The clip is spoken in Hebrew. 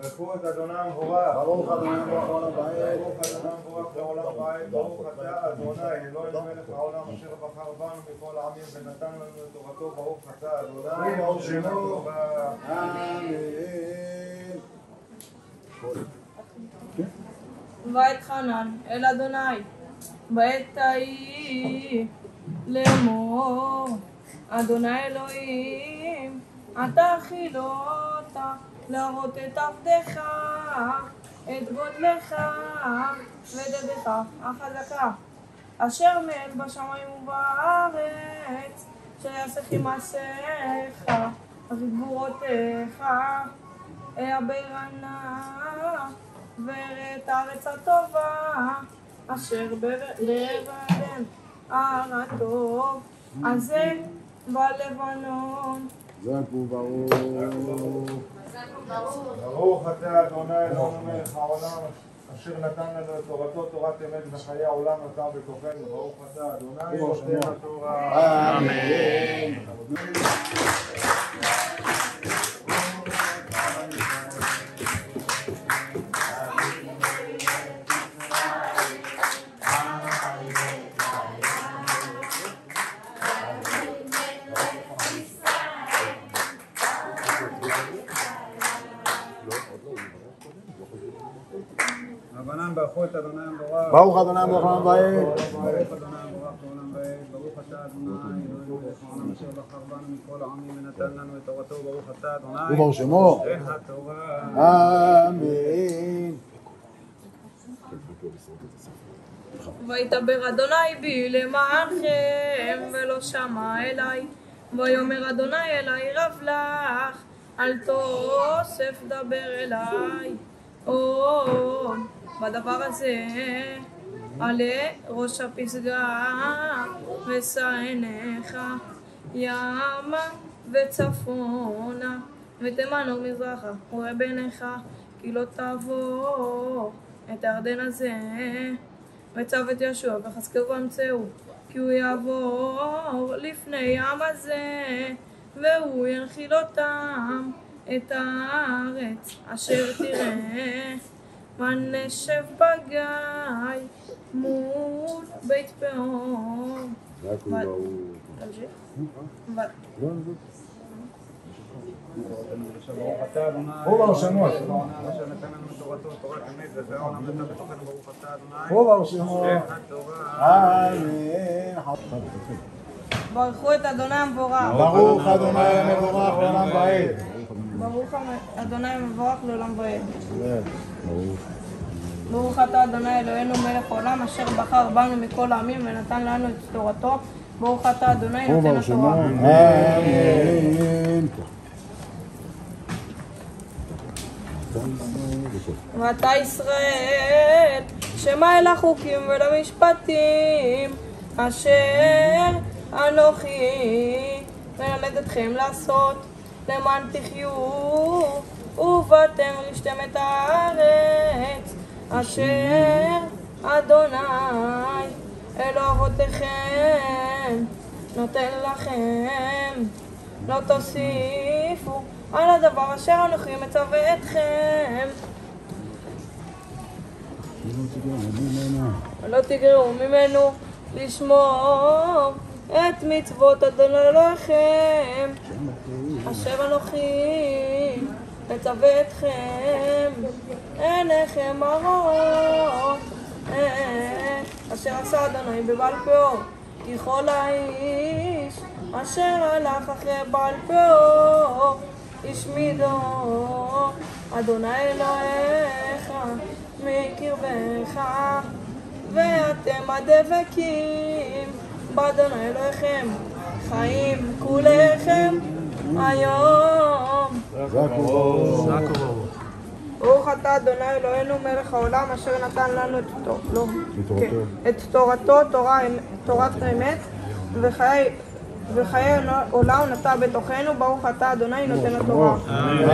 ברכו את אדוני המבורך. ברוך אדוני המבורך לעולם ועד. ברוך אדוני המבורך לעולם ועד. ברוך אתה אדוני אלוהינו מלך העולם אשר בחר בנו מכל העמים ונתן לנו את תורתו. ברוך אתה אדוני. ברוך שמו. אמן. ואת חנן אל אדוני בעת ההיא לאמור, אדוני אלוהים אתה חילת להראות את עבדך את גודלך ואת ידך החזקה אשר מעל בשמיים ובארץ, שיעשך מעשיך וגבורותיך אעברנה ואראה את הארץ הטובה אשר לבדם ההר הטוב הזה בלבנון. זכו ברוך. ברוך אתה אדוני אלוהינו מלך העולם אשר נתן לנו את תורתו תורת אמת וחיי העולם נותר בתוכנו. ברוך אתה אדוני נותן התורה. אמן. רבנן ברכו את אדוני המבורך. ברוך אדוני המבורך לעולם ועד. ברוך אדוני המבורך לעולם ועד. ברוך אתה אדוני אלוהינו מלך העולם אשר בחר בנו מכל העמים ונתן לנו את תורתו. ברוך אתה אדוני וברוך שמו. נותן התורה. אמן. וידבר אדוני בי למענכם ולא שמע אלי, ויאמר אדוני אלי רב לך אל תוסף דבר אלי עוד בדבר הזה. עלה ראש הפסגה ושא עיניך ימה וצפונה ותימן ומזרחה וראה בעיניך כי לא תעבור את הירדן הזה. וצו את יהושע וחזקאל ואמצאו כי הוא יעבור לפני ים הזה והוא ינחיל אותם את הארץ אשר תראה ונשב בגיא מול בית פאור. זכו ברוך. תמשיך. ברוך אתה אדוני ברוך שמו. אשר נתן לנו את תורתו תורת אמת וחיי העולם נתן בתוכנו. ברוך אתה אדוני ברוך שמו. נותן התורה. אמן. ברכו את אדוני המבורך. ברוך אדוני המבורך לעולם ועד. ברוך אדוני המבורך לעולם ועד. ברוך אתה אדוני אלוהינו מלך העולם אשר בחר בנו מכל העמים ונתן לנו את תורתו. ברוך אתה אדוני נותן התורה. אמן. ואתה ישראל שמע אל החוקים ולמשפטים אשר אנוכי מלמד אתכם לעשות למען תחיו ובאתם רשתם את הארץ אשר אדוני אלוה אבותיכם נותן לכם. לא תוסיפו על הדבר אשר אנוכי מצווה אתכם ולא תגרעו ממנו לשמור את מצוות אדוני אלוהיכם אשר אנוכי מצווה אתכם. עיניכם מראות אשר עשה אדוני בבעל פאור, כי כל האיש אשר הלך אחרי בעל פאור השמידו אדוני אלוהיך מקרבך, ואתם הדבקים באדוני אלוהיכם חיים כולכם היום. ברוך אתה אדוני אלוהינו מלך העולם אשר נתן לנו את תורתו תורת אמת וחיי עולם נטע בתוכנו. ברוך אתה אדוני נותן התורה. אמן.